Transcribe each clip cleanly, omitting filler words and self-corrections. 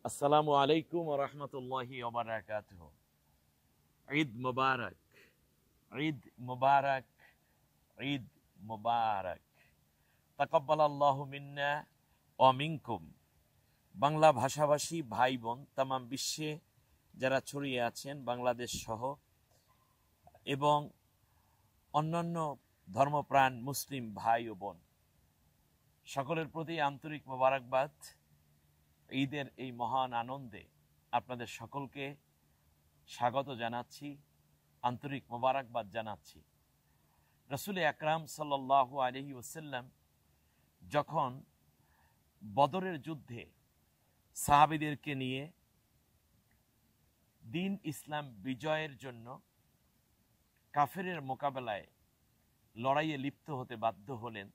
আসসালামু আলাইকুম ওয়া রাহমাতুল্লাহি ওয়া বারাকাতুহু। ঈদ মুবারক, ঈদ মুবারক, ঈদ মুবারক। তাকাব্বালাল্লাহু মিন্না ওয়া মিনকুম। বাংলা ভাষাভাষী ভাই বোন তামাম বিশ্বে যারা ছড়িয়ে আছেন বাংলাদেশ সহ এবং অন্যান্য ধর্মপ্রাণ মুসলিম ভাই ও বোন সকলের প্রতি আন্তরিক মোবারকবাদ। ঈদের এই মহান আনন্দে আপনাদের সকলকে স্বাগত জানাচ্ছি, আন্তরিক মোবারকবাদ জানাচ্ছি। রাসূল আকরাম সাল্লাল্লাহু আলাইহি ওয়াসাল্লাম যখন বদরের যুদ্ধে সাহাবীদেরকে নিয়ে দ্বীন ইসলাম বিজয়ের জন্য কাফেরের মোকাবেলায় লড়াইয়ে লিপ্ত হতে বাধ্য হলেন,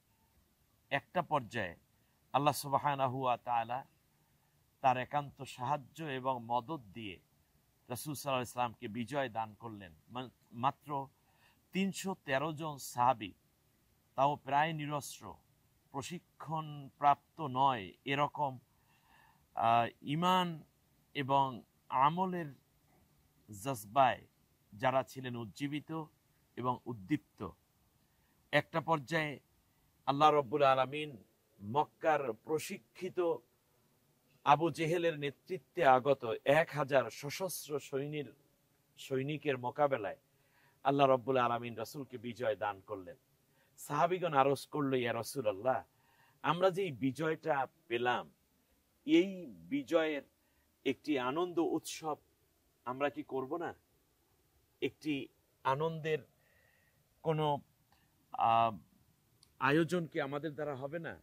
একটা পর্যায়ে আল্লাহ সুবহানাহু ওয়া তাআলা তার একান্ত সাহায্য এবং মদদ দিয়ে রাসূল সাল্লাল্লাহু আলাইহি ওয়াসাল্লামকে বিজয় দান করলেন। মাত্র ৩১৩ জন সাহাবী, তাও প্রায় নিরস্ত্র, প্রশিক্ষণ প্রাপ্ত নয় এরকম ঈমান এবং আমলের জজবায় যারা ছিলেন উজ্জীবিত এবং উদ্দীপ্ত। একটা পর্যায়ে আল্লাহ রাব্বুল আলামিন মক্কার প্রশিক্ষিত আবু জেহেলের নেতৃত্বে আগত ১,০০০ সশস্ত্র সৈনিকের মোকাবেলায় আল্লাহ রাব্বুল আলামিন রাসূলকে বিজয় দান করলেন। সাহাবীগণ আরজ করল, ইয়া রাসূলুল্লাহ, আমরা যে বিজয়টা পেলাম, এই বিজয়ের একটি আনন্দ উৎসব আমরা কি করব না? একটি আনন্দের কোনো আয়োজন কি আমাদের দ্বারা হবে না?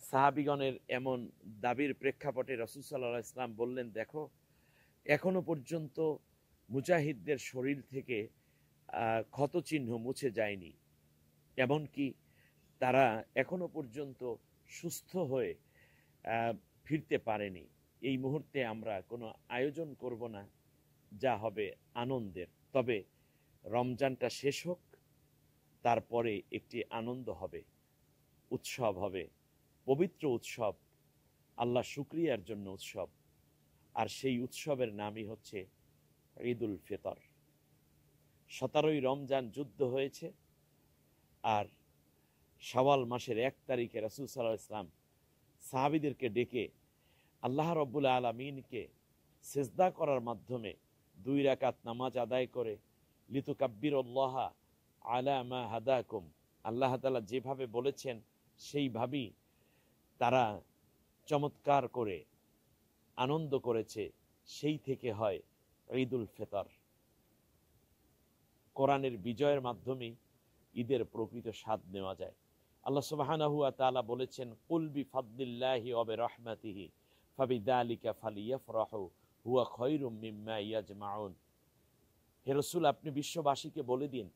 সাহাবীগণের এমন দাবির প্রেক্ষাপটে রাসূল সাল্লাল্লাহু আলাইহি ওয়াসাল্লাম বললেন, দেখো, এখনো পর্যন্ত মুজাহিদদের শরীর থেকে ক্ষতচিহ্ন মুছে যায়নি, এমনকি তারা এখনো পর্যন্ত সুস্থ হয়ে ফিরতে পারেনি। এই মুহূর্তে আমরা কোনো আয়োজন করব না যা হবে আনন্দের, তবে রমজানটা শেষ হোক, তারপরে একটি আনন্দ হবে, উৎসব হবে, পবিত্র উৎসব, আল্লাহ শুকরিয়ার জন্য উৎসব। আর সেই উৎসবের নামই হচ্ছে ঈদুল ফিতর। ১৭ই রমজান যুদ্ধ হয়েছে, আর শাওয়াল মাসের ১ তারিখে রাসূল সাল্লাল্লাহু আলাইহি ওয়াসাল্লাম সাহাবীদেরকে ডেকে আল্লাহ রাব্বুল আলামিনকে সিজদা করার মাধ্যমে ২ রাকাত নামাজ আদায় করে লিতুকাব্বিরুল্লাহ আলা মা হাদাকুম, আল্লাহ তাআলা যেভাবে বলেছেন সেইভাবেই তারা চমৎকার করে আনন্দ করেছে। সেই থেকে হয় ঈদুল ফিতর। কোরআনের বিজয়ের মাধ্যমে ঈদের প্রকৃত স্বাদ নেওয়া যায়। আল্লাহ সুবহানাহু ওয়া তাআলা বলেছেন, কুল বিফাদলিল্লাহি ওয়া বিরহমাতিহি ফাবিযালিকা ফালিয়াফরাহু হুয়া খায়রুম মিম্মা ইয়াজমাউন। হে রাসূল, আপনি বিশ্ববাসীকে বলে দিন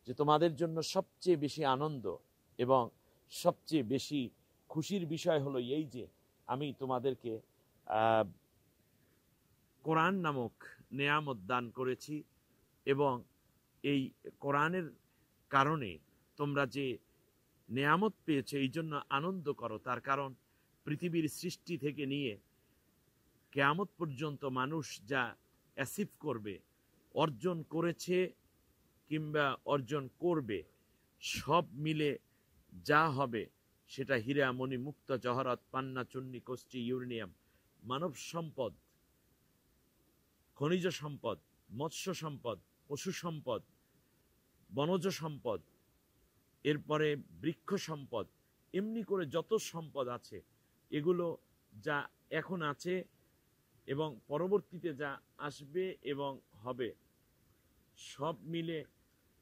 যে তোমাদের জন্য সবচেয়ে বেশি আনন্দ এবং সবচেয়ে বেশি খুশির বিষয় হলো এই যে আমি তোমাদেরকে কোরআন নামক নেয়ামত দান করেছি, এবং এই কোরআনের কারণে তোমরা যে নেয়ামত পেয়েছো এই জন্য আনন্দ করো। তার কারণ পৃথিবীর সৃষ্টি থেকে নিয়ে কিয়ামত পর্যন্ত মানুষ যা অ্যাচিভ করবে, অর্জন করেছে কিংবা অর্জন করবে, সব মিলে যা হবে সেটা হীরা মণি মুক্ত জহরত পান্না চুন্নি কষ্টি ইউরেনিয়াম, মানব সম্পদ, খনিজ সম্পদ, মৎস্য সম্পদ, পশু সম্পদ, বনজ সম্পদ, এরপরে বৃক্ষ সম্পদ, এমনি করে যত সম্পদ আছে এগুলো যা এখন আছে এবং পরবর্তীতে যা আসবে এবং হবে, সব মিলে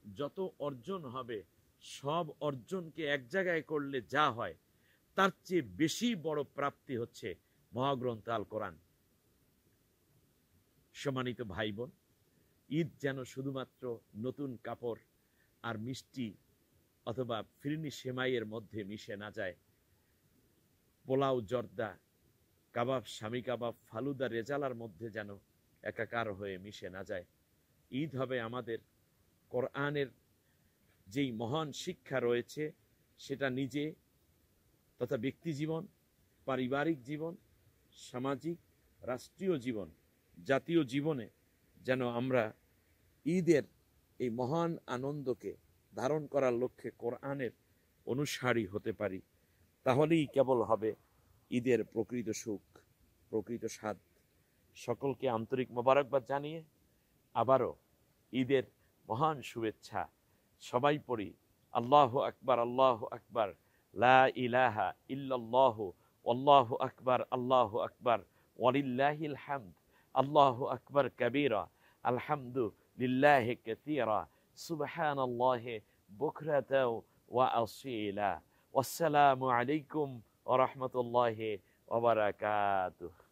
যত অর্জন হবে, সব অর্জনকে এক জায়গায় করলে যা হয় তার চেয়ে বেশি বড় প্রাপ্তি হচ্ছে মহাগ্রন্থ আল কোরআন। সম্মানিত ভাই বোন, ঈদ যেন শুধুমাত্র নতুন কাপড় আর মিষ্টি অথবা ফিরনি সেমাইয়ের মধ্যে মিশে না যায়, পোলাও, জর্দা, কাবাব, স্বামী কাবাব, ফালুদা, রেজালার মধ্যে যেন একাকার হয়ে মিশে না যায়। ঈদ হবে আমাদের কোরআনের যেই মহান শিক্ষা রয়েছে সেটা নিজে তথা ব্যক্তি জীবন, পারিবারিক জীবন, সামাজিক, রাষ্ট্রীয় জীবন, জাতীয় জীবনে যেন আমরা ঈদের এই মহান আনন্দকে ধারণ করার লক্ষ্যে কোরআনের অনুসারী হতে পারি। তাহলেই কেবল হবে ঈদের প্রকৃত সুখ, প্রকৃত স্বাদ। সকলকে আন্তরিক মোবারকবাদ জানিয়ে আবারও ঈদের মহান শুভেচ্ছা। সবাই পড়ি আল্লাহু আকবার, আল্লাহু আকবার, লা ইলাহা ইল্লাল্লাহু আল্লাহু আকবার, আল্লাহু আকবার, ওয়ালিল্লাহিল হামদ, আল্লাহু আকবার কাবীরা, আলহামদু লিল্লাহি কাসীরা, সুবহানাল্লাহি বুকরাতাও ওয়া আসীলা। ওয়াসসালামু আলাইকুম ওয়া রাহমাতুল্লাহি ওয়া বারাকাতুহু।